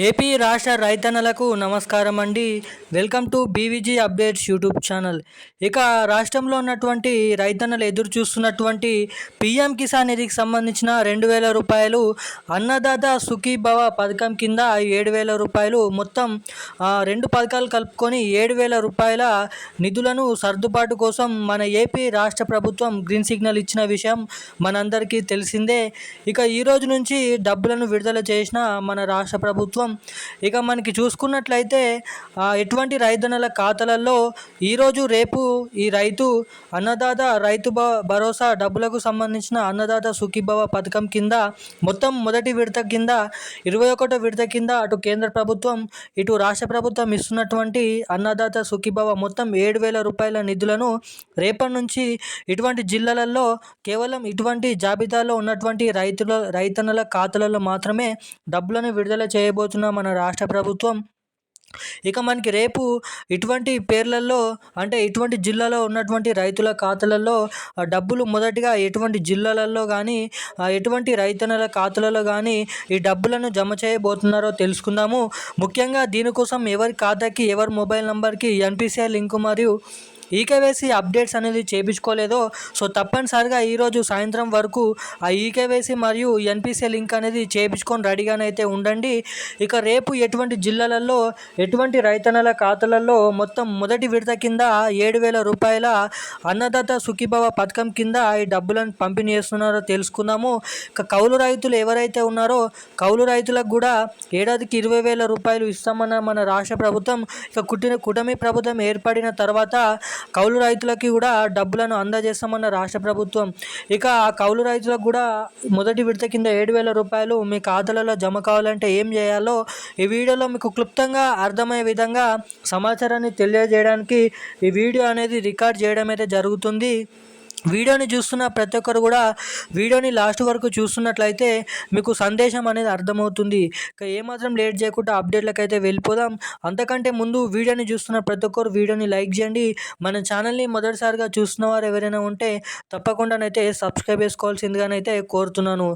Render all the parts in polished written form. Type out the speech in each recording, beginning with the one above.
AP రాష్ట్ర రైతన్నలకు నమస్కారం అండి. Welcome to BVG updates YouTube channel. ఇక రాష్ట్రంలో ఉన్నటువంటి రైతన్నలు ఎదురు చూస్తున్నటువంటి పీఎం కిసాన్ నిధికి సంబంధించిన 2,000 రూపాయలు, అన్నదాత సుఖీభవ పథకం కింద 7,000 రూపాయలు, మొత్తం రెండు పథకాలు కలుపుకొని 7,000 రూపాయల నిధులను సర్దుబాటు కోసం మన ఏపీ రాష్ట్ర ప్రభుత్వం గ్రీన్ సిగ్నల్ ఇచ్చిన విషయం మనందరికీ తెలిసిందే. ఇక ఈ రోజు నుంచి డబ్బులను విడుదల చేసిన మన రాష్ట్ర ప్రభుత్వం ఇక మనకి చూసుకున్నట్లయితే ఎటువంటి రైతన్నల ఖాతాలలో ఈరోజు రేపు ఈ అన్నదాత రైతు భరోసా డబ్బులకు సంబంధించిన అన్నదాత సుఖీభవ పథకం కింద మొత్తం మొదటి విడత కింద 21వ విడత కింద అటు కేంద్ర ప్రభుత్వం ఇటు రాష్ట్ర ప్రభుత్వం ఇస్తున్నటువంటి అన్నదాత సుఖీభవ మొత్తం 7,000 రూపాయల నిధులను రేపటి నుంచి ఇటువంటి జిల్లాలలో కేవలం ఇటువంటి జాబితాలో ఉన్నటువంటి రైతన్నల ఖాతాలలో మాత్రమే డబ్బులను విడుదల చేయబోతున్న మన రాష్ట్ర ప్రభుత్వం. ఇక మనకి రేపు ఇటువంటి పేర్లలో అంటే ఇటువంటి జిల్లాలో ఉన్నటువంటి రైతుల ఖాతాలలో డబ్బులు మొదటిగా ఎటువంటి జిల్లాలలో కానీ ఎటువంటి రైతన్నల ఖాతాలలో కానీ ఈ డబ్బులను జమ చేయబోతున్నారో తెలుసుకుందాము. ముఖ్యంగా దీనికోసం ఎవరి ఖాతాకి ఎవరి మొబైల్ నెంబర్కి ఎన్పిసిఐ లింకు మరియు ఈకేవైసీ అప్డేట్స్ అనేది చేయించుకోలేదో సో తప్పనిసరిగా ఈరోజు సాయంత్రం వరకు ఆ ఈకేవైసీ మరియు ఎన్పిసిఐ లింక్ అనేది చేయించుకొని రెడీగానైతే ఉండండి. ఇక రేపు ఎటువంటి జిల్లాలలో ఎటువంటి రైతన్నల ఖాతాలలో మొత్తం మొదటి విడత కింద 7,000 రూపాయల అన్నదాత సుఖీభవ పథకం కింద ఈ డబ్బులను పంపిణీ చేస్తున్నారో తెలుసుకుందాము. ఇక కౌలు రైతులు ఎవరైతే ఉన్నారో కౌలు రైతులకు కూడా ఏడాదికి 20,000 రూపాయలు ఇస్తామన్న మన రాష్ట్ర ప్రభుత్వం. ఇక కూటమి ప్రభుత్వం ఏర్పడిన తర్వాత కౌలు రైతులకి కూడా డబ్బులను అందజేస్తామన్న రాష్ట్ర ప్రభుత్వం. ఇక ఆ కౌలు రైతులకు కూడా మొదటి విడత కింద 7,000 రూపాయలు మీ ఖాతాలలో జమ కావాలంటే ఏం చేయాలో ఈ వీడియోలో మీకు క్లుప్తంగా అర్థమయ్యే విధంగా సమాచారాన్ని తెలియజేయడానికి ఈ వీడియో అనేది రికార్డ్ చేయడం అయితే జరుగుతుంది. వీడియోని చూస్తున్న ప్రతి ఒక్కరు కూడా వీడియోని లాస్ట్ వరకు చూస్తున్నట్లయితే మీకు సందేశం అనేది అర్థమవుతుంది. ఇక ఏమాత్రం లేట్ చేయకుండా అప్డేట్లకు అయితే వెళ్ళిపోదాం. అంతకంటే ముందు వీడియోని చూస్తున్న ప్రతి ఒక్కరు వీడియోని లైక్ చేయండి. మన ఛానల్ని మొదటిసారిగా చూస్తున్న వారు ఎవరైనా ఉంటే తప్పకుండానైతే సబ్స్క్రైబ్ చేసుకోవాల్సిందిగానైతే కోరుతున్నాను.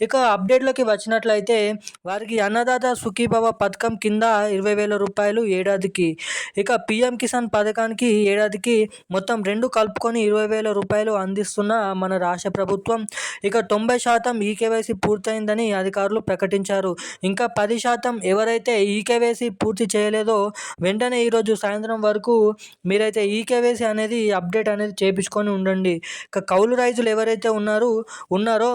ఇక అప్డేట్లోకి వచ్చినట్లయితే వారికి అన్నదాత సుఖీభవ పథకం కింద 20,000 రూపాయలు ఏడాదికి. ఇక పిఎం కిసాన్ పథకానికి ఏడాదికి మొత్తం రెండు కలుపుకొని 20,000 రూపాయలు అందిస్తున్న మన రాష్ట్ర ప్రభుత్వం. ఇక 90% ఈకేవైసీ పూర్తయిందని అధికారులు ప్రకటించారు. ఇంకా 10% ఎవరైతే ఈకేవైసీ పూర్తి చేయలేదో వెంటనే ఈరోజు సాయంత్రం వరకు మీరైతే ఈకేవైసీ అనేది అప్డేట్ అనేది చేయించుకొని ఉండండి. ఇక కౌలు రైతులు ఎవరైతే ఉన్నారో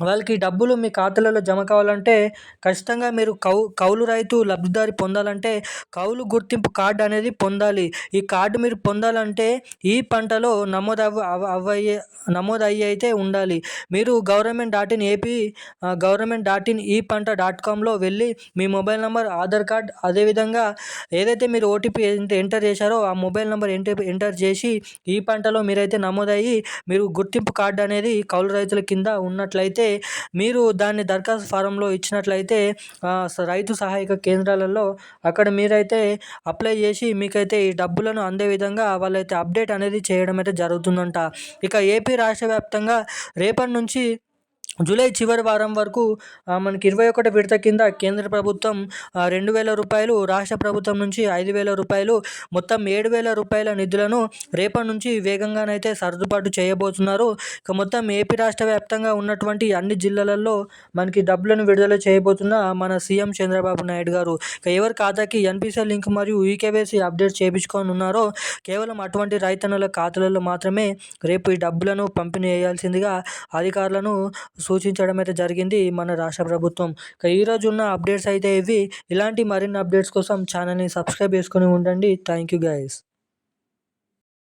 వాళ్ళకి డబ్బులు మీ ఖాతాలలో జమ కావాలంటే ఖచ్చితంగా మీరు కౌలు రైతు లబ్ధిదారి పొందాలంటే కౌలు గుర్తింపు కార్డు అనేది పొందాలి. ఈ కార్డు మీరు పొందాలంటే ఈ పంటలో నమోదయ్యి అయితే ఉండాలి. మీరు government.in/ఈ-పంట.comలో వెళ్ళి మీ మొబైల్ నెంబర్, ఆధార్ కార్డ్, అదేవిధంగా ఏదైతే మీరు ఓటీపీ ఎంటర్ చేశారో ఆ మొబైల్ నెంబర్ ఎంటర్ చేసి ఈ పంటలో మీరైతే నమోదయ్యి మీరు గుర్తింపు కార్డు అనేది కౌలు రైతుల కింద ఉన్నట్లయితే మీరు దాన్ని దరఖాస్తు ఫారంలో ఇచ్చినట్లయితే రైతు సహాయక కేంద్రాలలో అక్కడ మీరైతే అప్లై చేసి మీకైతే ఈ డబ్బులను అందే విధంగా వాళ్ళైతే అప్డేట్ అనేది చేయడం అయితే జరుగుతుందంట. ఇక ఏపీ రాష్ట్ర వ్యాప్తంగా రేపటి నుంచి జూలై చివరి వారం వరకు మనకి 21వ విడత కింద కేంద్ర ప్రభుత్వం 2,000 రూపాయలు, రాష్ట్ర ప్రభుత్వం నుంచి 5,000 రూపాయలు, మొత్తం 7,000 రూపాయల నిధులను రేపటి నుంచి వేగంగానైతే సర్దుబాటు చేయబోతున్నారు. ఇక మొత్తం ఏపీ రాష్ట్ర వ్యాప్తంగా ఉన్నటువంటి అన్ని జిల్లాలలో మనకి డబ్బులను విడుదల చేయబోతున్న మన సీఎం చంద్రబాబు నాయుడు గారు. ఇక ఎవరి ఖాతాకి ఎన్పిసిఐ లింక్ మరియు ఈకేవైసీ అప్డేట్ చేయించుకొని ఉన్నారో కేవలం అటువంటి రైతన్నుల ఖాతాలలో మాత్రమే రేపు ఈ డబ్బులను పంపిణీ చేయాల్సిందిగా అధికారులను సూచించడం అయితే జరిగింది మన రాష్ట్ర ప్రభుత్వం. ఈరోజు ఉన్న అప్డేట్స్ అయితే ఇవి. ఇలాంటి మరిన్ని అప్డేట్స్ కోసం ఛానల్ని సబ్స్క్రైబ్ చేసుకొని ఉండండి. Thank you guys.